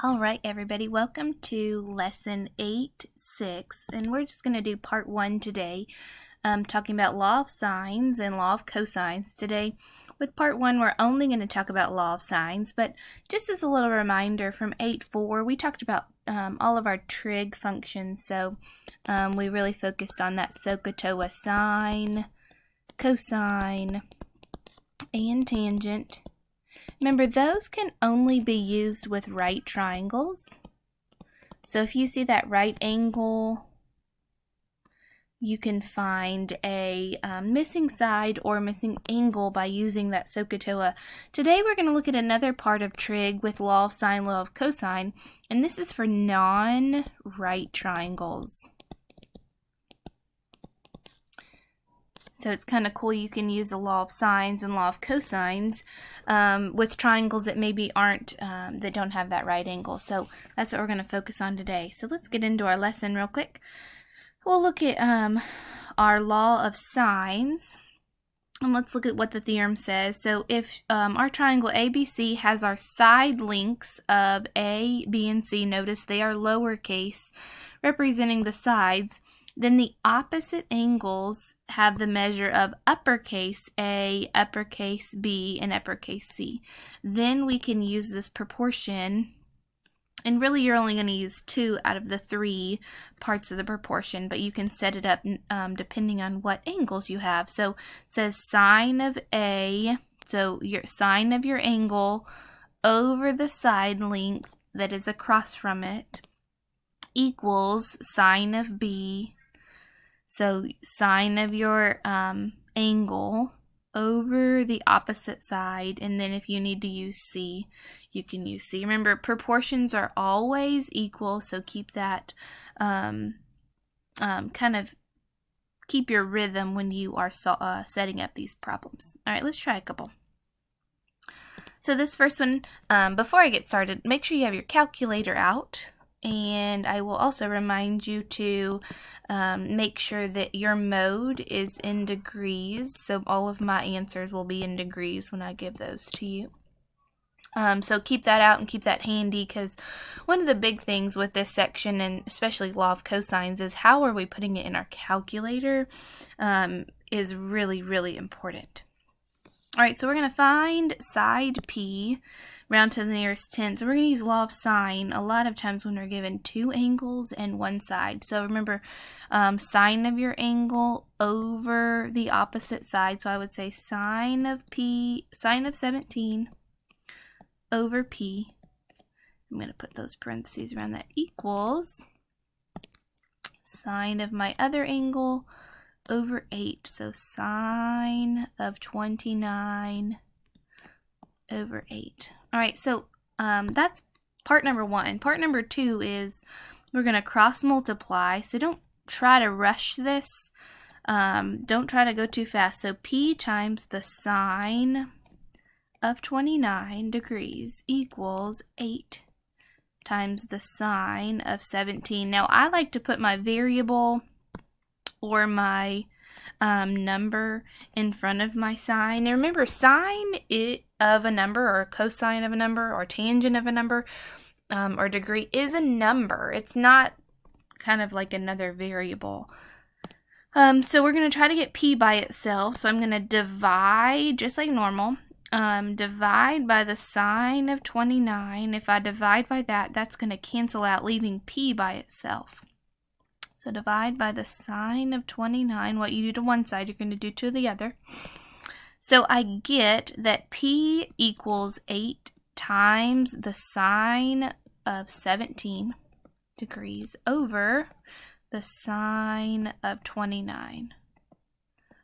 All right, everybody, welcome to lesson 8-6, and we're just going to do part 1 today, talking about law of sines and law of cosines. Today, with part 1, we're only going to talk about law of sines, but just as a little reminder, from 8-4, we talked about all of our trig functions, so we really focused on that SOHCAHTOA sine, cosine, and tangent. Remember, those can only be used with right triangles. So if you see that right angle, you can find a missing side or missing angle by using that SOHCAHTOA. Today we're going to look at another part of trig with law of sine, law of cosine, and this is for non-right triangles. So it's kind of cool. You can use the law of sines and law of cosines with triangles that maybe aren't, that don't have that right angle. So that's what we're going to focus on today. So let's get into our lesson real quick. We'll look at our law of sines. And let's look at what the theorem says. So if our triangle ABC has our side lengths of A, B, and C, notice they are lowercase, representing the sides, then the opposite angles have the measure of uppercase A, uppercase B, and uppercase C. Then we can use this proportion, and really you're only going to use 2 out of the 3 parts of the proportion, but you can set it up depending on what angles you have. So it says sine of A, so your sine of your angle over the side length that is across from it equals sine of B. So sine of your angle over the opposite side, and then if you need to use C, you can use C. Remember, proportions are always equal, so keep that, kind of keep your rhythm when you are setting up these problems. All right, let's try a couple. So this first one, before I get started, make sure you have your calculator out. And I will also remind you to make sure that your mode is in degrees. So all of my answers will be in degrees when I give those to you. So keep that out and keep that handy, because one of the big things with this section, and especially law of cosines, is how are we putting it in our calculator is really, really important. All right, so we're going to find side P, round to the nearest 10. So we're going to use law of sine a lot of times when we're given 2 angles and 1 side. So remember, sine of your angle over the opposite side. So I would say sine of P, sine of 17 over P. I'm going to put those parentheses around that, equals sine of my other angle over 8, so sine of 29 over 8. All right, so that's part number 1. Part number 2 is we're going to cross multiply, so don't try to rush this. Don't try to go too fast. So P times the sine of 29 degrees equals 8 times the sine of 17. Now, I like to put my variable or my number in front of my sine. Now remember, sine of a number, or cosine of a number, or tangent of a number, or degree is a number. It's not kind of like another variable. So we're going to try to get P by itself. So I'm going to divide, just like normal, divide by the sine of 29. If I divide by that, that's going to cancel out, leaving P by itself. So divide by the sine of 29. What you do to one side, you're going to do to the other. So I get that P equals 8 times the sine of 17 degrees over the sine of 29.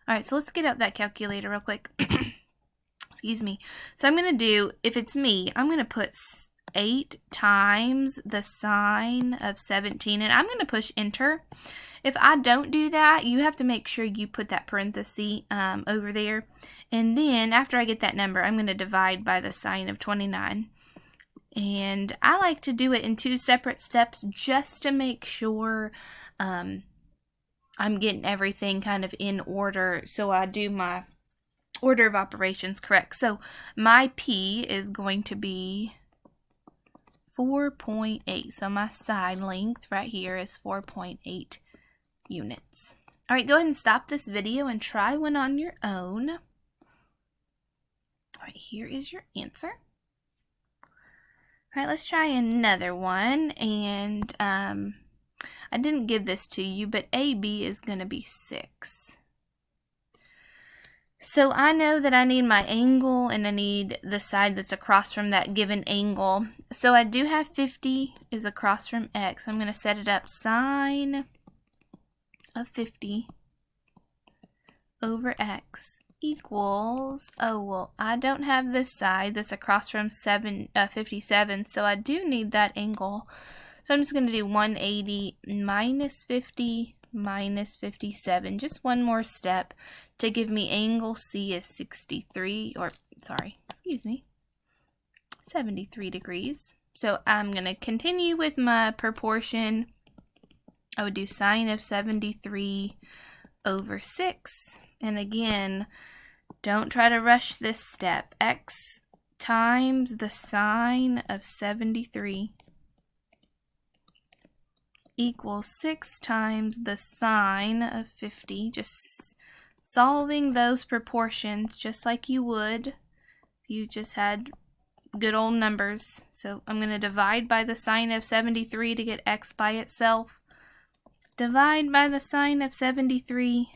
All right, so let's get out that calculator real quick. Excuse me. So I'm going to do, if it's me, I'm going to put 8 times the sine of 17, and I'm going to push enter. If I don't do that, you have to make sure you put that parenthesis over there, and then after I get that number, I'm going to divide by the sine of 29. And I like to do it in 2 separate steps just to make sure I'm getting everything kind of in order, so I do my order of operations correct. So my P is going to be 4.8. So my side length right here is 4.8 units. All right, go ahead and stop this video and try one on your own. All right, here is your answer. All right, let's try another one. And I didn't give this to you, but AB is going to be 6. So I know that I need my angle and I need the side that's across from that given angle. So I do have 50 is across from X. I'm going to set it up sine of 50 over X equals, oh well, I don't have this side that's across from 57, so I do need that angle. So I'm just going to do 180 minus 50 minus 57, just one more step to give me angle C is 73 degrees. So I'm going to continue with my proportion. I would do sine of 73 over 6. And again, don't try to rush this step. X times the sine of 73 equals 6 times the sine of 50. Just solving those proportions just like you would if you just had good old numbers. So I'm going to divide by the sine of 73 to get X by itself. Divide by the sine of 73.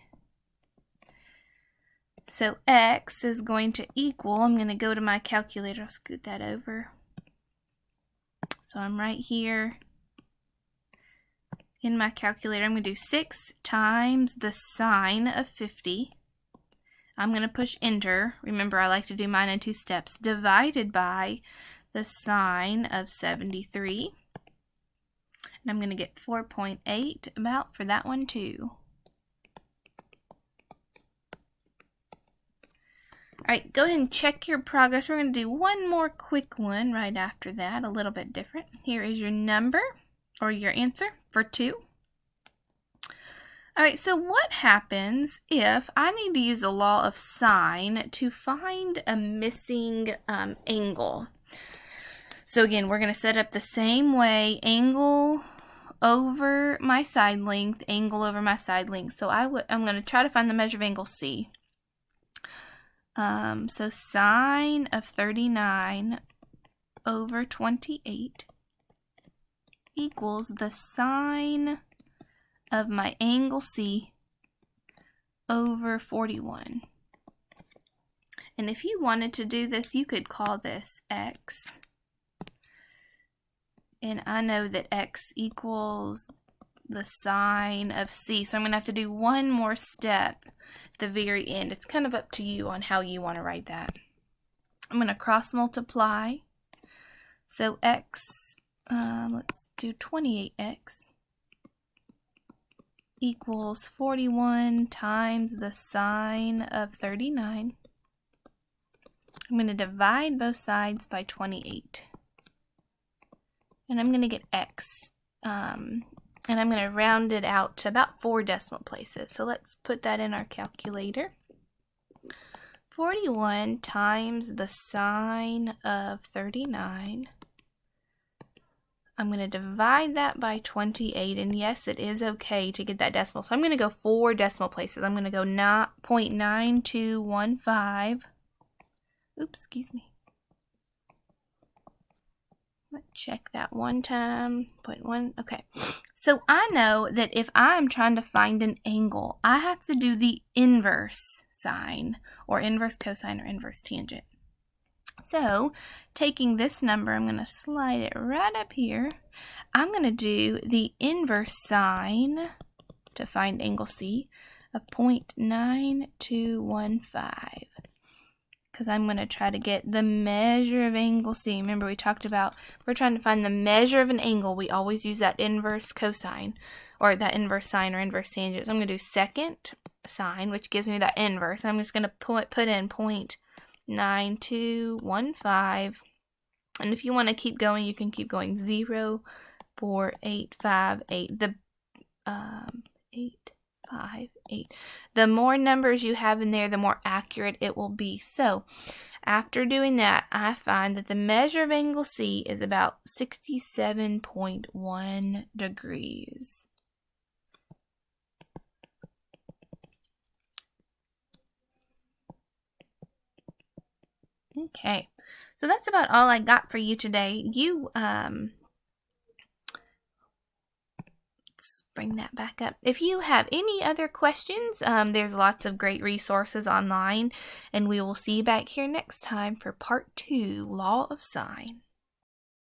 So X is going to equal, I'm going to go to my calculator, I'll scoot that over. So I'm right here in my calculator. I'm going to do 6 times the sine of 50. I'm going to push enter. Remember, I like to do mine in 2 steps. Divided by the sine of 73. And I'm going to get 4.8 about for that one too. Alright, go ahead and check your progress. We're going to do one more quick one right after that, a little bit different. Here is your number, or your answer, for 2. Alright, so what happens if I need to use a law of sine to find a missing angle? So again, we're going to set up the same way, angle over my side length, angle over my side length. So I'm going to try to find the measure of angle C. So sine of 39 over 28 equals the sine of my angle C over 41. And if you wanted to do this, you could call this X. And I know that X equals the sine of C. So I'm going to have to do one more step at the very end. It's kind of up to you on how you want to write that. I'm going to cross multiply. So X, let's do 28X equals 41 times the sine of 39. I'm going to divide both sides by 28. And I'm going to get X. And I'm going to round it out to about 4 decimal places. So let's put that in our calculator. 41 times the sine of 39. I'm going to divide that by 28. And yes, it is okay to get that decimal. So I'm going to go 4 decimal places. I'm going to go 0.9215. Oops, excuse me. Check that one time. 0.1. Okay. So I know that if I'm trying to find an angle, I have to do the inverse sine, or inverse cosine, or inverse tangent. So taking this number, I'm going to slide it right up here. I'm going to do the inverse sine to find angle C of 0.9215. Because I'm going to try to get the measure of angle C. Remember, we talked about, we're trying to find the measure of an angle. We always use that inverse cosine, or that inverse sine or inverse tangent. So I'm going to do second sine, which gives me that inverse. I'm just going to put in 0.9215. And if you want to keep going, you can keep going. 0.4858. The 8, 5, 8. The more numbers you have in there, the more accurate it will be. So after doing that, I find that the measure of angle C is about 67.1 degrees. Okay, so that's about all I got for you today. Let's bring that back up. If you have any other questions, there's lots of great resources online, and we will see you back here next time for part 2, Law of Sine.